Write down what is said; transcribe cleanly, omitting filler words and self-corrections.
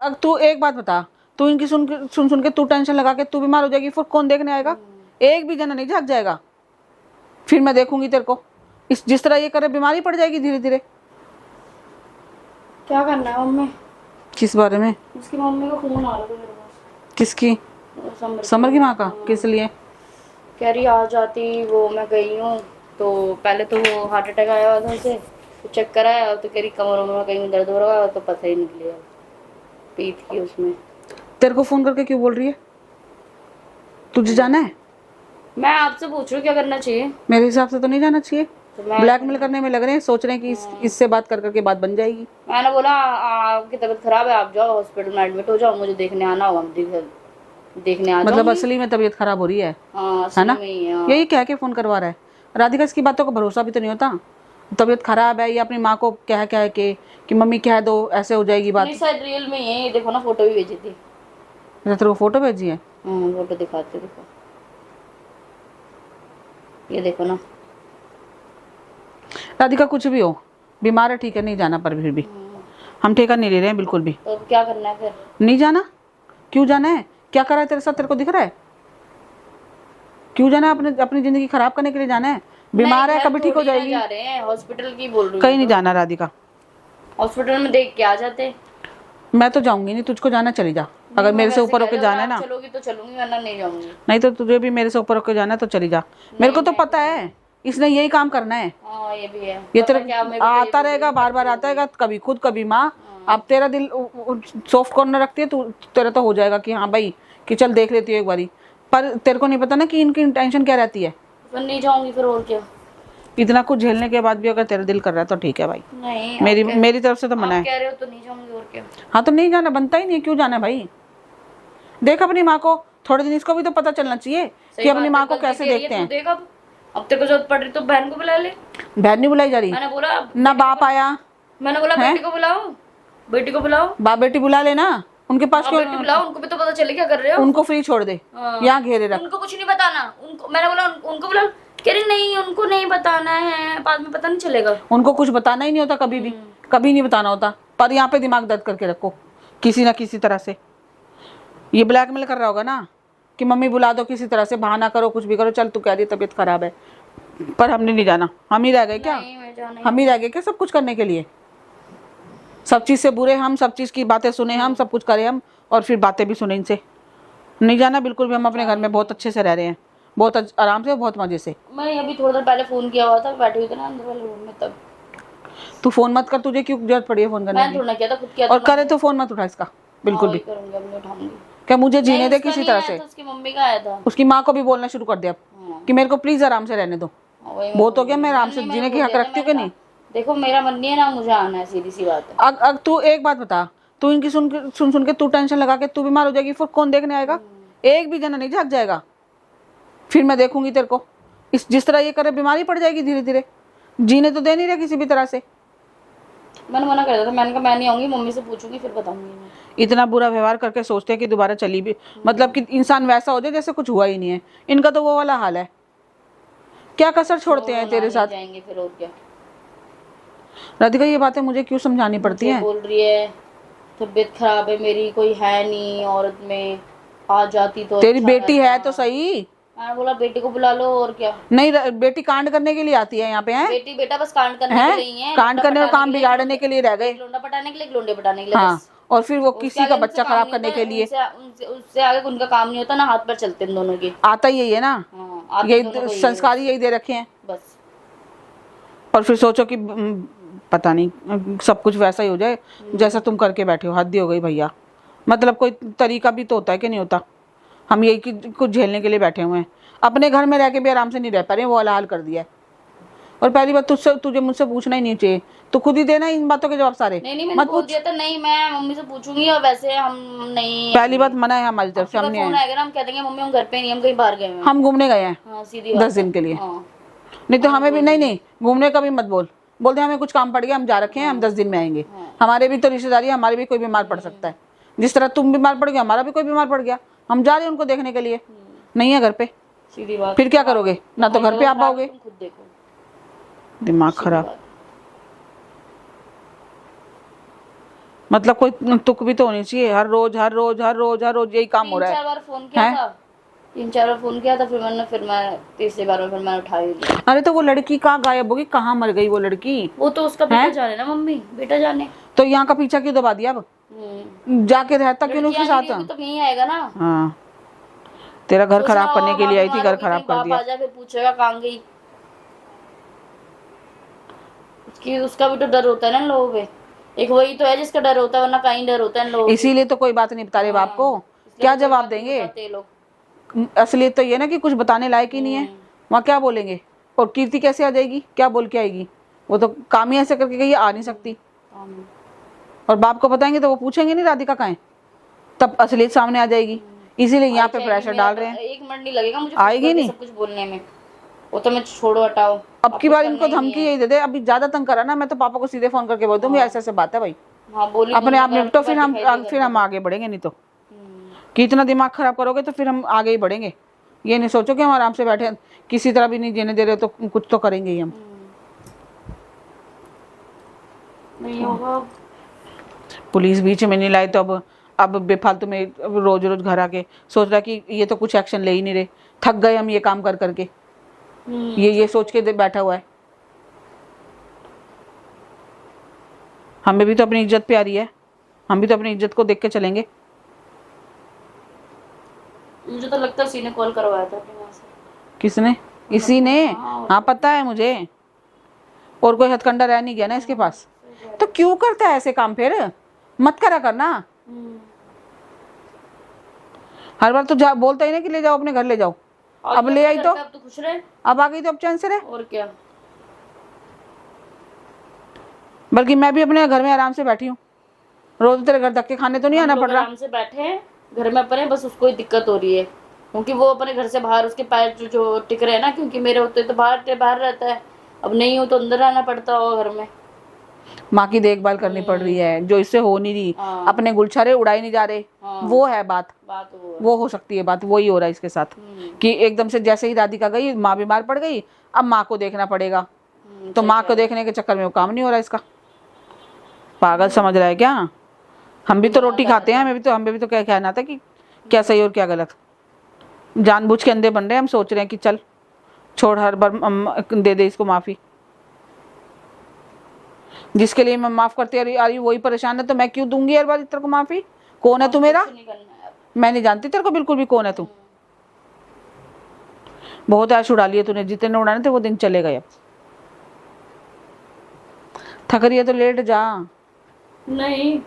अब तू एक बात बता, तू इनकी सुन सुन के तू टेंशन लगा के तू बीमार हो जाएगी, फिर कौन देखने आएगा? एक भी जना नहीं झाँक जाएगा। फिर मैं देखूंगी तेरे को, इस जिस तरह ये करे बीमारी पड़ जाएगी धीरे धीरे। क्या करना है मम्मी? किस बारे में? उसकी मम्मी को फोन आ रहा था मेरे पास। किसकी? समर की माँ का? किस लिए? कह रही आ जाती, वो मैं गई हूँ तो पहले तो वो हार्ट अटैक आया हुआ था उसे, तो चक्कर आया, तो कह रही कमरों में कहीं दर्द हो रहा है, तो पता ही नहीं लिया पीठ की उसमें। तेरे को फोन करके क्यों बोल रही है? तुझे जाना है? मैं आपसे पूछ रही हूँ क्या करना चाहिए? मेरे हिसाब से तो नहीं जाना चाहिए। तो मैं ब्लैकमेल करने में लग रहे हैं, सोच रहे हैं कि इससे बात कर करके बात बन जाएगी। मैंने बोला आपकी तबीयत खराब है, आप जाओ हॉस्पिटल में एडमिट हो जाओ, मुझे देखने आना होगा, देखने आ मतलब असली में तबीयत खराब हो रही है? है ना? यही कह के फोन करवा रहा है। राधिका, इसकी बातों का भरोसा भी तो नहीं होता। तबीयत खराब है, या अपनी माँ को कह कह के कि मम्मी कह दो, ऐसे हो जाएगी बात। नहीं शायद रियल में ये देखो ना, फोटो भी भेजी थी। अच्छा, तेरे को फोटो भेजी है? फोटो दिखाते, देखो ये देखो ना। राधिका, कुछ भी हो, बीमार है ठीक है, नहीं जाना, पर फिर भी हम ठेका नहीं ले रहे हैं बिल्कुल भी। तो क्या करना है फिर? नहीं जाना? क्यों जाना है? क्या करा है तेरे साथ, तेरे को दिख रहा है? क्यों जाना है? अपने अपनी जिंदगी खराब करने के लिए जाना है? बीमार है, कभी ठीक हो जाएगी। जा रहे हैं हॉस्पिटल की बोल रही हूँ। कहीं नहीं जाना राधिका, हॉस्पिटल में देख के आ जाते। मैं तो जाऊंगी नहीं, तुझको जाना चली जा। अगर मेरे से ऊपर होके जाना है ना, चलोगी तो चलूंगी, वरना नहीं जाऊंगी। नहीं तो तुझे भी मेरे से ऊपर होके जाना है तो चली जा। मेरे को तो पता है इसने यही काम करना है। ये भी है, ये तेरे आता रहेगा, बार बार आता रहेगा, कभी खुद कभी माँ। अब तेरा दिल सॉफ्ट कॉर्नर रखती है तू, तेरा तो हो जाएगा कि हाँ भाई कि चल देख लेती है एक बारी, पर तेरे को नहीं पता ना कि इनकी इंटेंशन क्या रहती है। फिर नहीं जाऊंगी, फिर और क्या। इतना कुछ झेलने के बाद भी अगर तेरा दिल कर रहा है तो ठीक है भाई। नहीं, मेरी तरफ से तो मना है। कह रहे हो तो नहीं जाऊंगी, और क्या। हाँ तो नहीं जाना बनता ही नहीं है, क्यों जाना है भाई? देख अपनी माँ को थोड़े दिन, इसको भी तो पता चलना चाहिए कि अपनी माँ को कैसे देखते हैं। देख अब तेरे को जरूरत पड़ रही तो बहन को बुला ले। बहन नहीं बुलाई जा रही, मैंने बोला ना बाप आया। मैंने बोला बेटी को बुलाओ, बेटी को बुलाओ। बाप बेटी बुला लेना, उनके पास क्यों? बेटी बुलाओ, उनको भी तो पता चले क्या कर रहे हो। उनको फ्री छोड़ दे, यहाँ घेरे रख। उनको कुछ नहीं बताना, उनको मैंने बोला उनको बुला, कह रही नहीं उनको नहीं बताना है, बाद में पता नहीं चलेगा। उनको कुछ बताना ही नहीं होता, कभी भी कभी नहीं बताना होता, पर यहाँ पे दिमाग दर्द करके रखो किसी ना किसी तरह से। ये ब्लैकमेल कर रहा होगा ना कि मम्मी बुला दो, किसी तरह से बहाना करो, कुछ भी करो, चल तू कह रही तबीयत खराब है, पर हमने नहीं जाना। हम ही रह गए क्या? हम ही रह गए क्या सब कुछ करने के लिए? सब चीज़ से बुरे हम, सब चीज़ की बातें सुने हम, सब कुछ करें हम, और फिर बातें भी सुने इनसे। नहीं जाना बिल्कुल भी। हम अपने घर में बहुत अच्छे से रह रहे हैं, बहुत आराम से, बहुत मजे से। मैं अभी थोड़ी देर पहले फोन किया हुआ था, बैठी हुई थी ना अंदर वाले रूम में, तब। तू फोन मत कर, तुझे क्यों जरूरत पड़ी है फोन करने की? मैं थोड़ा किया था, खुद किया था। और करे तो फोन मत उठा इसका बिल्कुल भी। करूंगी, अब नहीं उठाऊंगी। क्या मुझे जीने दे किसी तरह से। उसकी मम्मी का आया था, उसकी माँ को भी बोलना शुरू कर दिया कि मेरे को प्लीज आराम से रहने दो। बहुत हो गया, मैं आराम से जीने की हक रखती हूँ कि नहीं? देखो मेरा मन नहीं है ना, मुझे आना है, सीधी सी बात है। अब तू एक बात बता, तू इनकी सुन के तू टेंशन लगा के तू बीमार हो जाएगी, फिर कौन देखने आएगा? एक भी जना नहीं झाँक जाएगा। फिर मैं देखूंगी तेरे को, इस जिस तरह ये करे बीमारी पड़ जाएगी धीरे धीरे। जीने तो दे नहीं रहे किसी भी तरह से। मैंने मना कर दिया था, मैंने कहा मैं नहीं आऊंगी, मम्मी से पूछूंगी फिर बताऊंगी। इतना बुरा व्यवहार करके सोचते हैं कि दोबारा चली भी, मतलब कि इंसान वैसा हो जाए जैसे कुछ हुआ ही नहीं है। इनका तो वो वाला हाल है। क्या कसर छोड़ते हैं तेरे साथ? जाएंगे फिर, और क्या। राधिका, ये बातें मुझे क्यों समझानी पड़ती हैं? बोल रही है तबीयत खराब है मेरी, कोई है नहीं औरत में, आ जाती तो तेरी बेटी है तो सही। मैंने बोला बेटी को बुला लो, और क्या। नहीं, बेटी कांड करने के लिए आती है यहाँ पे। है बेटी बेटा बस कांड करने के लिए है, कांड करने और काम बिगाड़ने के लिए रह गए। लोंडा पटाने के लिए, लोंडे पटाने के लिए। हाँ, और फिर वो किसी का बच्चा खराब करने के लिए। उससे आगे उनका काम नहीं होता ना, हाथ पर चलते इन दोनों के। आता यही है ना, यही संस्कार यही दे रखे हैं बस। और फिर सोचो कि पता नहीं सब कुछ वैसा ही हो जाए जैसा तुम करके बैठे हो। हद ही हो गई भैया। मतलब कोई तरीका भी तो होता है कि नहीं होता? हम यही कुछ झेलने के लिए बैठे हुए हैं। अपने घर में रह के भी आराम से नहीं रह पा रहे, वो हाल कर दिया है। और पहली बात तुझे मुझसे पूछना ही नहीं चाहिए, तो खुद ही देना इन बातों के जवाब सारे। नहीं, मत पूछ दिया था। नहीं, मैं मम्मी से पूछूंगी, और वैसे हम नहीं। पहली बात मना है हमारी तरफ से। हम नहीं आएगा ना, हम कह देंगे मम्मी हम घर पे नहीं, हम कहीं बाहर गए हैं, हम घूमने गए हैं। हाँ, सीधी 10 दिन के लिए। नहीं तो हमें भी नहीं घूमने का भी मत बोलते हमें कुछ काम पड़ गया, हम जा रखे हैं, हम 10 दिन में आएंगे। हमारे भी तो रिश्तेदारी है, हमारे भी कोई बीमार पड़ सकता है। जिस तरह तुम बीमार पड़ गए, हमारा भी कोई बीमार पड़ गया, हम जा रहे हैं उनको देखने के लिए। नहीं है घर पे, सीधी बात। फिर क्या करोगे? ना तो घर पे आ पाओगे। खुद देखो, दिमाग खराब। मतलब कोई तुक भी तो होनी चाहिए। हर रोज हर रोज हर रोज हर रोज यही काम हो रहा 3-4 है। बार फोन किया हैं? था, 3-4 बार फोन किया था, फिर मैं तीसरी बार में फिर मैंने उठा ही लिया। अरे तो वो लड़की कहाँ गायब होगी, कहाँ मर गई वो लड़की? वो तो उसका बेटा हैं? जाने ना मम्मी, बेटा जाने। तो यहाँ का पीछा क्यों दबा दिया अब? जाके रहता क्यों नहीं लड़की उसके आने साथ? होगी तो यहीं आएगा ना। हाँ, तेरा घर सोच खराब रहा करने हो के लिए वहाँ आई थी, बीमार घर होगी, खराब कहीं कर बाप दिया। आ जाए फिर पूछेगा कहाँ गई। उसका भी तो डर होता है ना इन लोगों पे। एक वही तो है जिसका डर होता है, वरना कहीं डर होता है इन लोगों की। इसीलिए तो कोई बात नहीं बता रहे बाप को। हाँ, इसलिए क्या तो कोई जवाब बात नहीं देंगे? बताते ये लोग। असलियत तो ये ना कि कुछ बताने लायक ही नहीं है। वहाँ क्या बोलेंगे? और कीर्ति कैसे आ जाएगी, क्या बोल के आएगी? वो तो काम ही ऐसे करके कहीं आ नहीं सकती। और बाप को बताएंगे तो वो पूछेंगे नहीं राधिका कहाँ है, तब असलियत सामने आ जाएगी। इसीलिए यहाँ पे प्रेशर डाल रहे हैं। 1 मिनट नहीं लगेगा मुझे आएगी करके नहीं। सब कुछ बोलने में। वो तो मैं छोड़ो हटाओ, अब की कुछ बार करना इनको ही नहीं धमकी है। यही दे दे, अभी ज्यादा तंग करा ना मैं तो पापा को सीधे फोन करके बोल दूंगी ऐसे ऐसे बात है भाई, हाँ बोली अपने दुनिया आप का निपटो, आपकी बात दिखाई देगा फिर हम तो। आगे बढ़ेंगे। नहीं तो कि इतना दिमाग खराब करोगे तो फिर हम आगे ही बढ़ेंगे। ये नहीं सोचो कि हम आराम से बैठे किसी तरह भी नहीं जीने दे रहे तो कुछ तो करेंगे ही हम। नहीं होगा। पुलिस बीच में नहीं लाई तो अब बेफालतू में रोज रोज घर आके सोच रहा कि ये तो कुछ एक्शन ले ही नहीं रहे, थक गए हम ये काम कर करके। ये सोच के बैठा हुआ है। हमें भी तो अपनी इज्जत प्यारी है, हम भी तो अपनी इज्जत को देख के चलेंगे। मुझे तो लगता है उसी ने कॉल करवाया था अपने वहाँ से। किसने? इसी ने। हाँ पता है मुझे, और कोई हथकंडा रह नहीं गया ना इसके पास। तो क्यों करता है ऐसे काम? फिर मत करा करना। हर बार तो बोलता ही ना कि ले जाओ अपने घर ले जाओ। अब ले आई तो अब तो खुश रहे, अब आ गई तो अब चैन से रहे। और क्या। बल्कि मैं भी अपने घर में आराम से बैठी हूँ, रोज तेरे घर धक्के खाने तो नहीं आना हम पड़ लोग रहा। आराम से बैठे हैं घर में अपने, बस उसको ही दिक्कत हो रही है क्योंकि वो अपने घर से बाहर उसके पैर जो टिक रहे हैं ना, क्योंकि मेरे होते तो बाहर रहता है, अब नहीं हो तो अंदर आना पड़ता होगा घर में। माँ की देखभाल करनी पड़ रही है जो इससे हो नहीं रही। हाँ। अपने गुलछरे उड़ाए नहीं जा रहे। वो है बात वो हो सकती है बात, वही हो रहा है इसके साथ कि एकदम से जैसे ही राधिका गई माँ बीमार पड़ गई, अब माँ को देखना पड़ेगा। तो माँ को देखने के चक्कर में वो काम नहीं हो रहा इसका। पागल समझ रहा है क्या? हम भी तो रोटी खाते हैं, हमें भी तो क्या कहना था कि क्या सही और क्या गलत। जानबूझ के अंधे बन रहे हैं। हम सोच रहे हैं कि चल छोड़, हर बार दे दे इसको माफी। जिसके लिए मैं माफ करती आ रही वही परेशान है, तो मैं क्यों दूंगी हर बार तेरे को माफी? कौन है तू मेरा? मैं नहीं जानती तेरे को बिल्कुल भी कौन है तू। बहुत ऐश उड़ा लिए तूने, जितने उड़ाने थे वो दिन चले गए। अब थक रही है तो लेट जा। नहीं